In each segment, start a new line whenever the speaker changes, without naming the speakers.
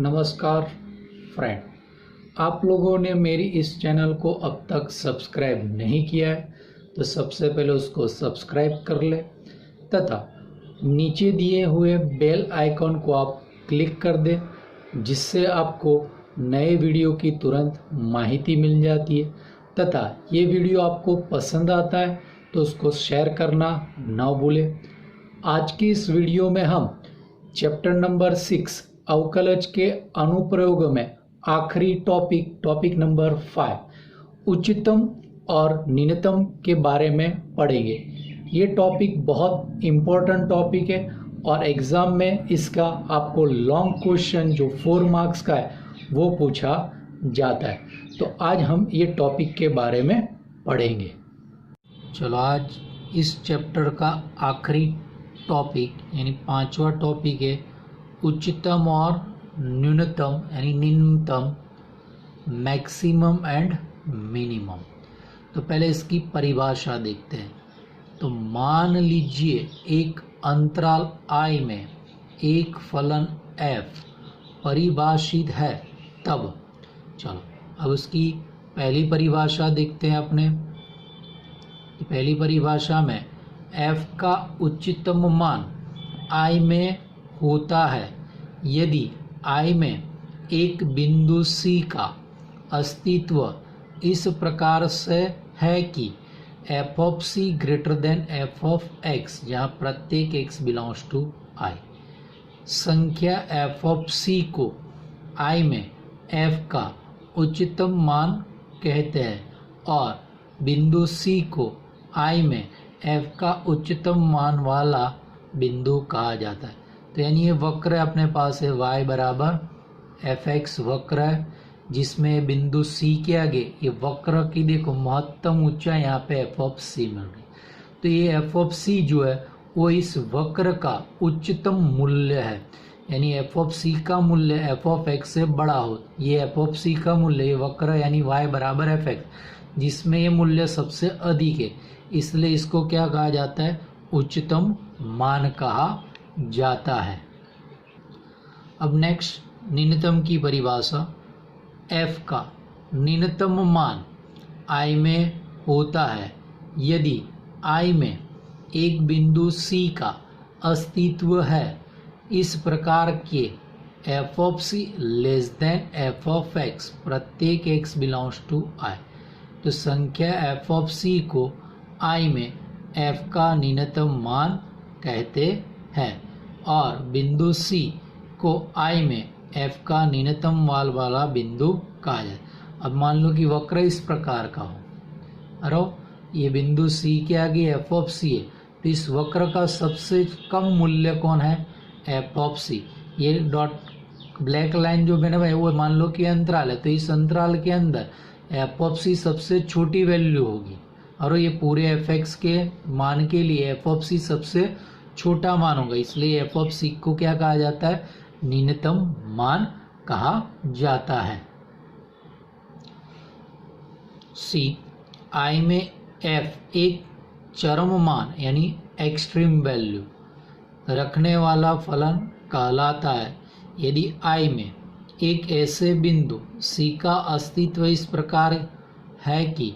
नमस्कार फ्रेंड, आप लोगों ने मेरी इस चैनल को अब तक सब्सक्राइब नहीं किया है तो सबसे पहले उसको सब्सक्राइब कर ले तथा नीचे दिए हुए बेल आइकॉन को आप क्लिक कर दें, जिससे आपको नए वीडियो की तुरंत माहिती मिल जाती है। तथा ये वीडियो आपको पसंद आता है तो उसको शेयर करना ना भूलें। आज की इस वीडियो में हम चैप्टर नंबर 6 अवकलज के अनुप्रयोग में आखिरी टॉपिक नंबर 5 उच्चतम और न्यूनतम के बारे में पढ़ेंगे। ये टॉपिक बहुत इम्पोर्टेंट टॉपिक है और एग्ज़ाम में इसका आपको लॉन्ग क्वेश्चन जो 4 मार्क्स का है वो पूछा जाता है। तो आज हम ये टॉपिक के बारे में पढ़ेंगे। चलो, आज इस चैप्टर का आखिरी टॉपिक यानी 5वां टॉपिक है उच्चतम और न्यूनतम यानी निम्नतम, मैक्सिमम एंड मिनिमम। तो पहले इसकी परिभाषा देखते हैं। तो मान लीजिए एक अंतराल I में एक फलन f परिभाषित है, तब चलो अब उसकी पहली परिभाषा देखते हैं अपने। पहली परिभाषा में f का उच्चतम मान I में होता है यदि I में एक बिंदु C का अस्तित्व इस प्रकार से है कि f of c greater than f of x, जहाँ प्रत्येक x बिलोंग्स टू I। संख्या f of c को I में f का उच्चतम मान कहते हैं और बिंदु C को I में f का उच्चतम मान वाला बिंदु कहा जाता है। तो यानी ये वक्र है, अपने पास है y बराबर fx वक्र है, जिसमें बिंदु C के आगे ये वक्र की देखो महत्तम ऊंचाई यहाँ पे f of c मिल रही। तो ये f of c जो है वो इस वक्र का उच्चतम मूल्य है, यानी f of c का मूल्य f of x से बड़ा हो। ये f of c का मूल्य ये वक्र यानी y बराबर fx, जिसमें ये मूल्य सबसे अधिक है, इसलिए इसको क्या कहा जाता है? उच्चतम मान कहा जाता है। अब नेक्स्ट न्यूनतम की परिभाषा। f का न्यूनतम मान I में होता है यदि I में एक बिंदु C का अस्तित्व है इस प्रकार के f of c less than f of x, प्रत्येक x बिलोंग्स टू I। तो संख्या f of c को I में f का न्यूनतम मान कहते हैं और बिंदु C को I में f का न्यूनतम मान वाला बिंदु कहा जाए। अब मान लो कि वक्र इस प्रकार का हो, अरे ये बिंदु C के आगे f of c है, तो इस वक्र का सबसे कम मूल्य कौन है? f of c। ये डॉट ब्लैक लाइन जो मैंने भाई वो मान लो कि अंतराल है, तो इस अंतराल के अंदर f of c सबसे छोटी वैल्यू होगी और ये पूरे fx के मान के लिए f of c सबसे छोटा मान होगा, इसलिए f of c को क्या कहा जाता है? न्यूनतम मान कहा जाता है। C I में f एक चरम मान यानी एक्सट्रीम वैल्यू रखने वाला फलन कहलाता है यदि I में एक ऐसे बिंदु C का अस्तित्व इस प्रकार है कि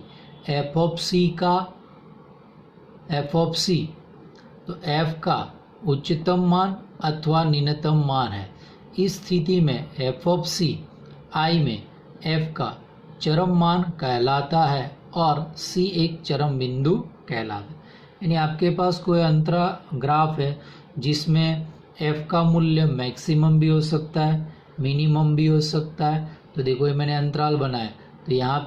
f of c तो f का उच्चतम मान अथवा न्यूनतम मान है। इस स्थिति में f of c I में f का चरम मान कहलाता है और c एक चरम बिंदु कहलाता है। यानी आपके पास कोई अंतरा ग्राफ है जिसमें f का मूल्य मैक्सिमम भी हो सकता है, मिनिमम भी हो सकता है। तो देखो ये मैंने अंतराल बनाया, तो यहाँ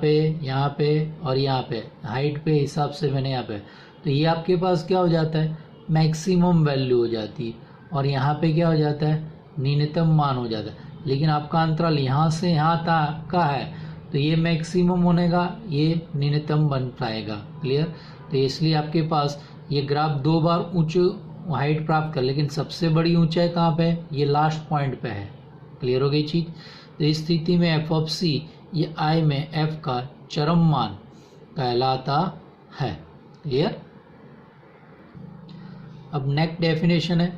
पे और यहाँ पे हाइट पे हिसाब से मैंने यहाँ पे, तो ये आपके पास क्या हो जाता है? मैक्सिमम वैल्यू हो जाती है और यहाँ पे क्या हो जाता है? न्यूनतम मान हो जाता है। लेकिन आपका अंतराल यहाँ से यहाँ का है तो ये मैक्सिमम होने का, ये न्यूनतम बन पाएगा। क्लियर? तो इसलिए आपके पास ये ग्राफ 2 बार ऊंच हाइट प्राप्त कर, लेकिन सबसे बड़ी ऊंचाई कहाँ पे है? ये लास्ट पॉइंट पे है। क्लियर हो गई चीज? तो इस स्थिति में f of c ये I में f का चरम मान कहलाता है। क्लियर? अब नेक्स्ट डेफिनेशन है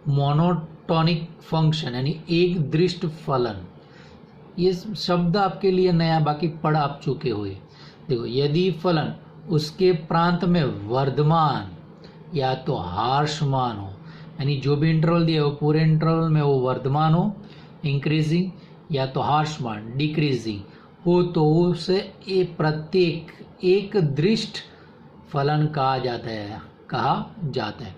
मोनोटॉनिक फंक्शन यानी एक दृष्ट फलन। ये शब्द आपके लिए नया, बाकी पढ़ आप चुके हुए। देखो, यदि फलन उसके प्रांत में वर्धमान या तो ह्रासमान हो, यानी जो भी इंटरवल दिया हो पूरे इंटरवल में वो वर्धमान हो इंक्रीजिंग, या तो ह्रासमान डिक्रीजिंग हो, तो उसे प्रत्येक एक दृष्ट फलन कहा जाता है।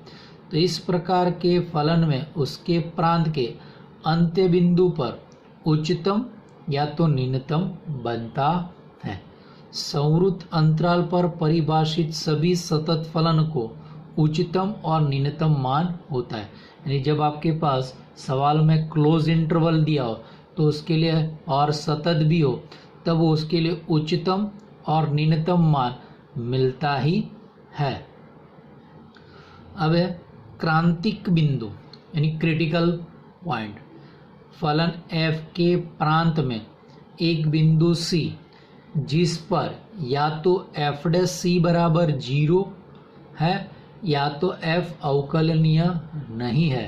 तो इस प्रकार के फलन में उसके प्रांत के अंत्य बिंदु पर उच्चतम या तो न्यूनतम बनता है। संवृत अंतराल पर परिभाषित सभी सतत फलन को उच्चतम और न्यूनतम मान होता है। यानी जब आपके पास सवाल में क्लोज इंटरवल दिया हो तो उसके लिए और सतत भी हो, तब वो उसके लिए उच्चतम और न्यूनतम मान मिलता ही है। अब है क्रांतिक बिंदु यानी क्रिटिकल पॉइंट। फलन f के प्रांत में एक बिंदु c जिस पर या तो f' बराबर 0 है या तो f अवकलनीय नहीं है,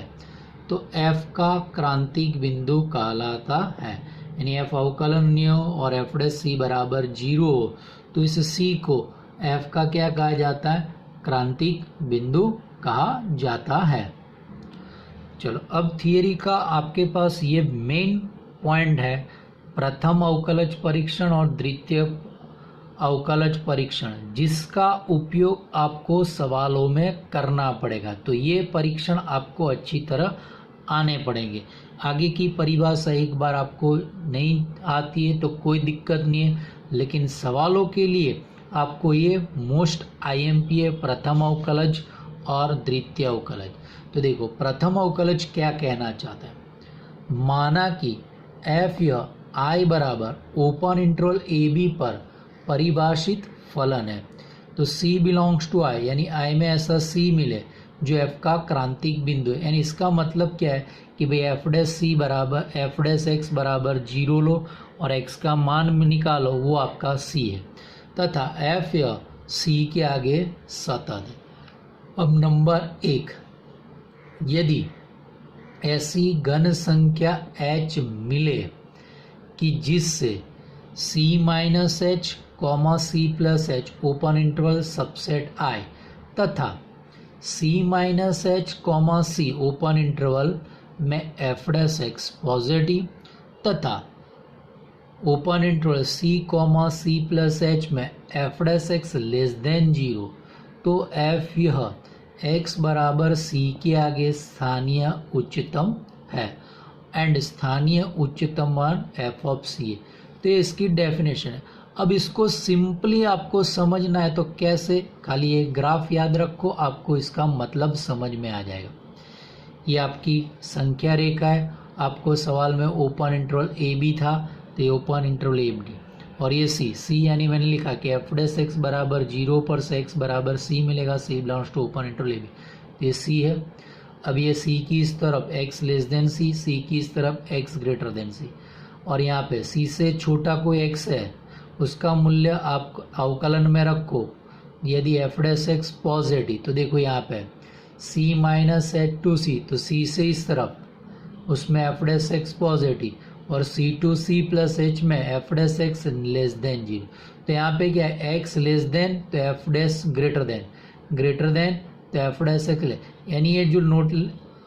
तो f का क्रांतिक बिंदु कहलाता है। यानी f अवकलनीय हो और f' बराबर 0 हो तो इस c को f का क्या कहा जाता है? क्रांतिक बिंदु कहा जाता है। चलो, अब थियरी का आपके पास ये मेन पॉइंट है, प्रथम अवकलज परीक्षण और द्वितीय अवकलज परीक्षण, जिसका उपयोग आपको सवालों में करना पड़ेगा। तो ये परीक्षण आपको अच्छी तरह आने पड़ेंगे। आगे की परिभाषा एक बार आपको नहीं आती है तो कोई दिक्कत नहीं है, लेकिन सवालों के लिए आपको ये मोस्ट IMP है, प्रथम अवकलज और द्वितीय अवकलज। तो देखो, प्रथम अवकलज क्या कहना चाहता है? माना कि f यह I बराबर ओपन इंटरवल AB पर परिभाषित फलन है, तो C बिलोंग्स टू I, यानी I में ऐसा C मिले जो f का क्रांतिक बिंदु है। यानी इसका मतलब क्या है कि भाई f' बराबर f' बराबर 0 लो और x का मान निकालो, वो आपका C है, तथा f यह C के आगे सतत है। अब नंबर 1, यदि ऐसी घन संख्या h मिले कि जिससे c minus h comma c plus h open interval subset I तथा c minus h comma c open interval में f' पॉजिटिव तथा open interval c comma c plus h में f' लेस देन 0, तो f यह x बराबर c के आगे स्थानीय उच्चतम है एंड स्थानीय उच्चतम मान f ऑफ c है। तो ये इसकी डेफिनेशन है। अब इसको सिंपली आपको समझना है तो कैसे? खाली एक ग्राफ याद रखो, आपको इसका मतलब समझ में आ जाएगा। ये आपकी संख्या रेखा है, आपको सवाल में ओपन इंटरवल AB था तो ये ओपन इंटरवल AB, और ये C यानी मैंने लिखा कि f' बराबर 0 पर से x बराबर c मिलेगा, c belongs to open interval AB, तो ये C है। अब ये C की इस तरफ x less then c, C की इस तरफ x ग्रेटर देन c, और यहाँ पे C से छोटा कोई x है उसका मूल्य आप अवकलन में रखो। यदि f' पॉजिटिव तो देखो यहाँ पे c minus h to c, तो c से इस तरफ उसमें f' पॉजिटिव और c to c plus h में f' लेस देन 0, तो यहाँ पे क्या है x लेस देन तो f' ग्रेटर देन तो f' ले, यानी ये जो नोट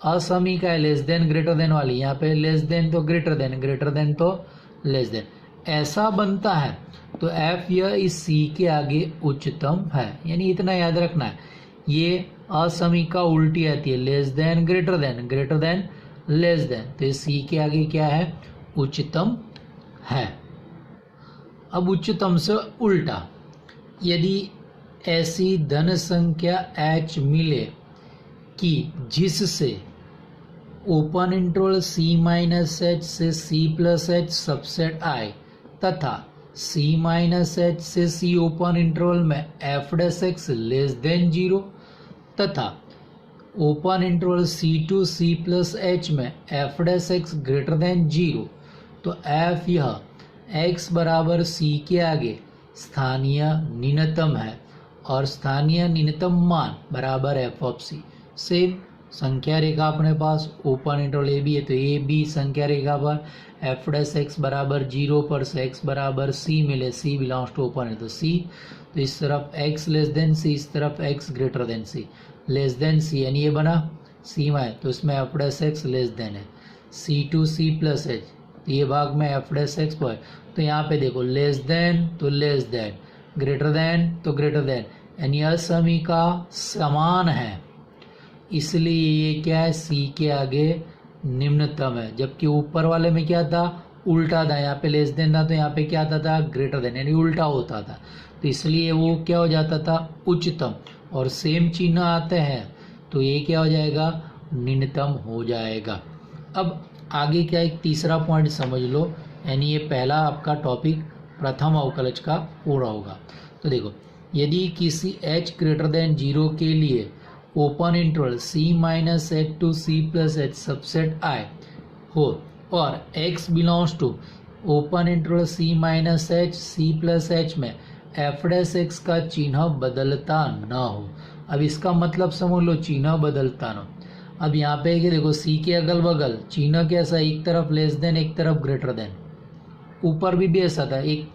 असमीका है लेस देन ग्रेटर देन वाली, यहाँ पे लेस देन तो ग्रेटर देन तो लेस देन, ऐसा बनता है। तो f यह इस c के आगे उच्चतम है, यानी इतना याद रखना है। ये असमीका उल्टी आती है, less than greater than less than, तो इस c के आगे क्या है? उच्चतम है। अब उच्चतम से उल्टा, यदि ऐसी धन संख्या h मिले कि जिससे open interval c minus h से c plus h subset I तथा c माइनस h से c ओपन इंटरवल में f' लेस देन 0 तथा open interval c to c plus h में f' ग्रेटर देन 0, तो f यह x बराबर c के आगे स्थानीय न्यूनतम है और स्थानीय न्यूनतम मान बराबर f ऑफ c। सेम संख्या रेखा अपने पास ओपन इंटरवल ए बी है, तो ए बी संख्या रेखा पर एफ डैश एक्स बराबर 0 पर से एक्स बराबर सी मिले, सी बिलोंग्स टू ओपन है तो सी, तो इस तरफ एक्स लेस देन सी, इस तरफ एक्स ग्रेटर देन सी, लेस देन सी यानी ये बना सीमा है, तो इसमें F dash x less than है सी टू सी प्लस एच, तो ये भाग में एफ डैश एक्स पर, तो यहाँ पे देखो लेस देन तो लेस देन, ग्रेटर देन तो ग्रेटर देन, यानी असमीका समान है, इसलिए ये क्या है सी के आगे निम्नतम है, जबकि ऊपर वाले में क्या था उल्टा था, यहाँ पे लेस देन था तो यहाँ पे क्या आता था ग्रेटर देन, यानी उल्टा होता था, तो इसलिए वो क्या हो जाता था उच्चतम, और सेम चिन्ह आते हैं तो ये क्या हो जाएगा निम्नतम हो जाएगा। अब आगे क्या एक तीसरा पॉइंट समझ लो, यानी ये पहला आपका टॉपिक प्रथम अवकलज का पूरा होगा। तो देखो यदि किसी h ग्रेटर देन 0 के लिए open interval c minus H to C plus H subset I हो और x belongs to open interval c minus H C plus H में एफ डैश एक्स का चिन्ह बदलता न हो। अब इसका मतलब समझ लो चिन्ह बदलता न हो। अब यहाँ पे कि देखो c के अगल बगल चिन्ह कैसा, एक तरफ लेस देन एक तरफ ग्रेटर देन, ऊपर भी ऐसा था, एक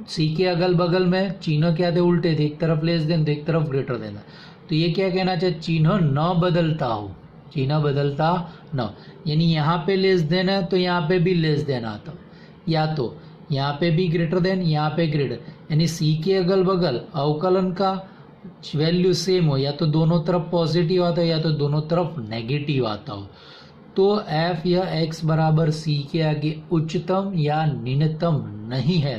c के अगल बगल में चिन्ह क्या थे उल्टे थे, एक तरफ लेस देन तो एक तरफ ग्रेटर देन, तो ये क्या कहना चाहिए चिन्ह न बदलता हो, चिन्ह बदलता न, यानी यहाँ पे लेस देन है तो यहाँ पे भी लेस देन आता हो, या तो यहाँ पे भी ग्रेटर देन यहाँ पे ग्रेटर, यानी सी के अगल बगल अवकलन का वैल्यू सेम हो, या तो दोनों तरफ पॉजिटिव आता हो या तो दोनों तरफ नेगेटिव आता हो, तो एफ या एक्स बराबर सी के आगे उच्चतम या निम्नतम नहीं है,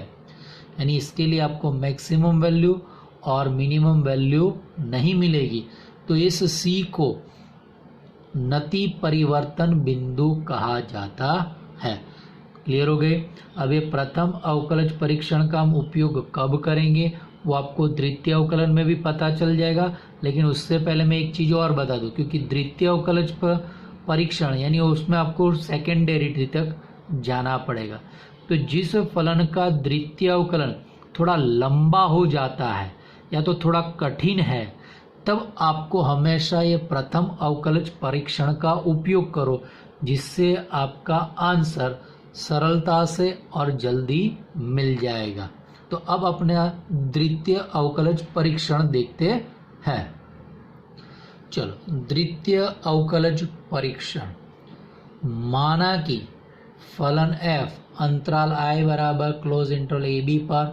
यानी इसके लिए आपको मैक्सिमम वैल्यू और मिनिमम वैल्यू नहीं मिलेगी, तो इस सी को नति परिवर्तन बिंदु कहा जाता है। क्लियर हो गए। अब ये प्रथम अवकलज परीक्षण का हम उपयोग कब करेंगे वो आपको द्वितीय अवकलन में भी पता चल जाएगा, लेकिन उससे पहले मैं एक चीज़ और बता दूं, क्योंकि द्वितीय अवकलज परीक्षण यानी उसमें आपको सेकेंडरी तक जाना पड़ेगा, तो जिस फलन का द्वितीय अवकलन थोड़ा लंबा हो जाता है या तो थोड़ा कठिन है, तब आपको हमेशा ये प्रथम अवकलज परीक्षण का उपयोग करो, जिससे आपका आंसर सरलता से और जल्दी मिल जाएगा। तो अब अपने द्वितीय अवकलज परीक्षण देखते हैं। चलो द्वितीय अवकलज परीक्षण, माना कि फलन f अंतराल i बराबर क्लोज इंटरवल ए बी पर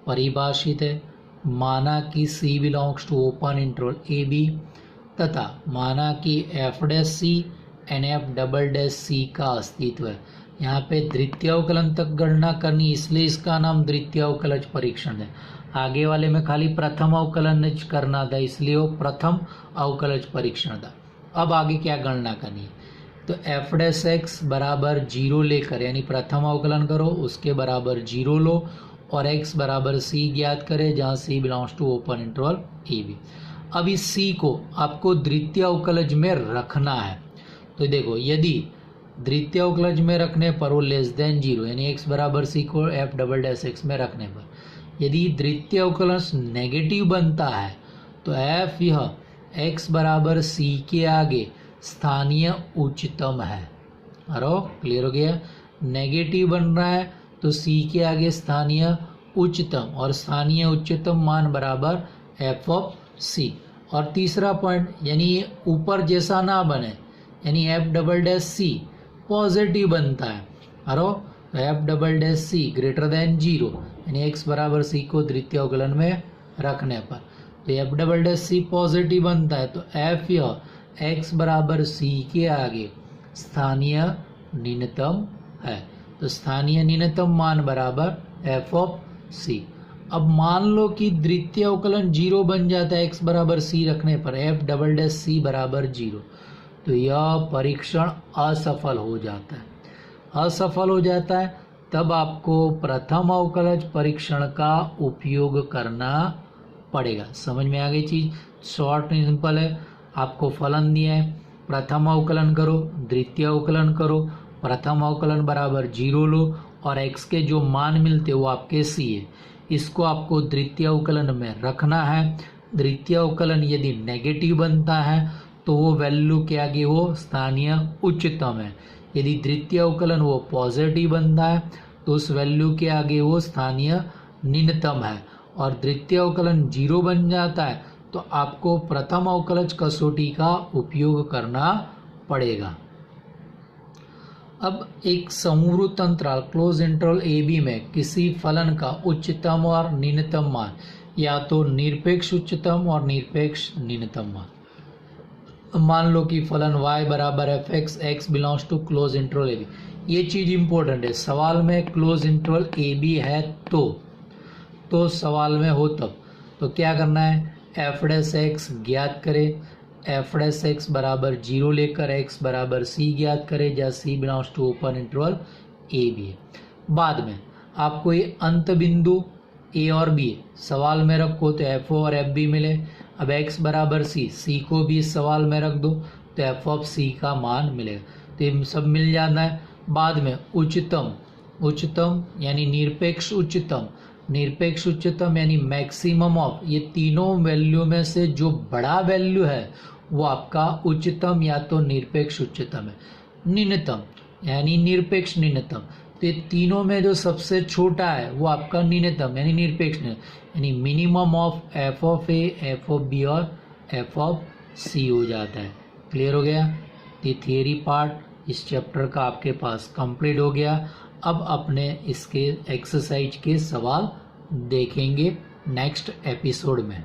परिभाषित है, माना कि c belongs to open interval A B, तथा माना कि F dash C and F double dash C का अस्तित्व है। यहाँ पे द्वितीय अवकलन तक गणना करनी, इसलिए इसका नाम द्वितीय अवकलज परीक्षण है। आगे वाले में खाली प्रथम अवकलन करना था, इसलिए वो प्रथम अवकलज परीक्षण था। अब आगे क्या गणना करनी है, तो एफ डैश एक्स बराबर 0 लेकर, यानी प्रथम अवकलन करो उसके बराबर 0 लो और x बराबर c ज्ञात करें, जहाँ c belongs to open interval A B. अब इस c को आपको द्वितीय अवकलज में रखना है, तो देखो यदि द्वितीय अवकलज में रखने पर वो लेस देन 0, यानी x बराबर c को f डबल डैश x में रखने पर यदि द्वितीय अवकलज नेगेटिव बनता है तो f यह x बराबर c के आगे स्थानीय उच्चतम है। अरे क्लियर हो गया, नेगेटिव बन रहा है तो c के आगे स्थानीय उच्चतम, और स्थानीय उच्चतम मान बराबर f ऑफ c। और तीसरा पॉइंट, यानी ये ऊपर जैसा ना बने, यानी f double dash c positive बनता है, अरे f double dash c greater than 0, यानी x बराबर c को द्वितीय अवकलन में रखने पर तो f double dash c positive बनता है, तो f यह x बराबर c के आगे स्थानीय न्यूनतम है, तो स्थानीय न्यूनतम मान बराबर f ऑफ c। अब मान लो कि द्वितीय अवकलन 0 बन जाता है x बराबर c रखने पर, f डबल डैश c बराबर 0, तो यह परीक्षण असफल हो जाता है। असफल हो जाता है तब आपको प्रथम अवकलज परीक्षण का उपयोग करना पड़ेगा। समझ में आ गई चीज, शॉर्ट एंड सिंपल है। आपको फलन दिया है, प्रथम अवकलन करो, द्वितीय अवकलन करो, प्रथम अवकलन बराबर 0 लो और x के जो मान मिलते वो आपके c है, इसको आपको द्वितीय अवकलन में रखना है। द्वितीय अवकलन यदि नेगेटिव बनता है तो वो वैल्यू के आगे वो स्थानीय उच्चतम है। यदि द्वितीय अवकलन वो पॉजिटिव बनता है तो उस वैल्यू के आगे वो स्थानीय न्यूनतम है, और द्वितीय अवकलन 0 बन जाता है तो आपको प्रथम अवकलज कसौटी का उपयोग करना पड़ेगा। अब एक समरूप अंतराल क्लोज इंटरवल ए बी में किसी फलन का उच्चतम और न्यूनतम मान या तो निरपेक्ष उच्चतम और निरपेक्ष न्यूनतम मान लो कि फलन y बराबर f x belongs to close interval A B. ये चीज़ इंपॉर्टेंट है, सवाल में क्लोज इंटरवल ए बी है तो सवाल में हो तब तो क्या करना है, एफ डैश एक्स ज्ञात करें, एफ डैश एक्स बराबर 0 लेकर एक्स बराबर सी ज्ञात करें जहाँ C belongs to open interval A B है। बाद में आपको ये अंत बिंदु ए और बी सवाल में रखो तो एफ और एफ बी मिले। अब एक्स बराबर सी को भी इस सवाल में रख दो तो एफ ऑफ सी का मान मिलेगा, तो ये सब मिल जाना है। बाद में उच्चतम यानी निरपेक्ष उच्चतम यानी मैक्सिमम ऑफ, ये तीनों वैल्यू में से जो बड़ा वैल्यू है वो आपका उच्चतम या तो निरपेक्ष उच्चतम है। न्यूनतम यानी निरपेक्ष न्यूनतम, तो ये तीनों में जो सबसे छोटा है वो आपका न्यूनतम यानी निरपेक्ष यानी minimum of f of a, f of b और एफ ऑफ सी हो जाता है। क्लियर हो गया? ये थियरी पार्ट इस चैप्टर का आपके पास कंप्लीट हो गया। अब अपने इसके एक्सरसाइज के सवाल देखेंगे नेक्स्ट एपिसोड में।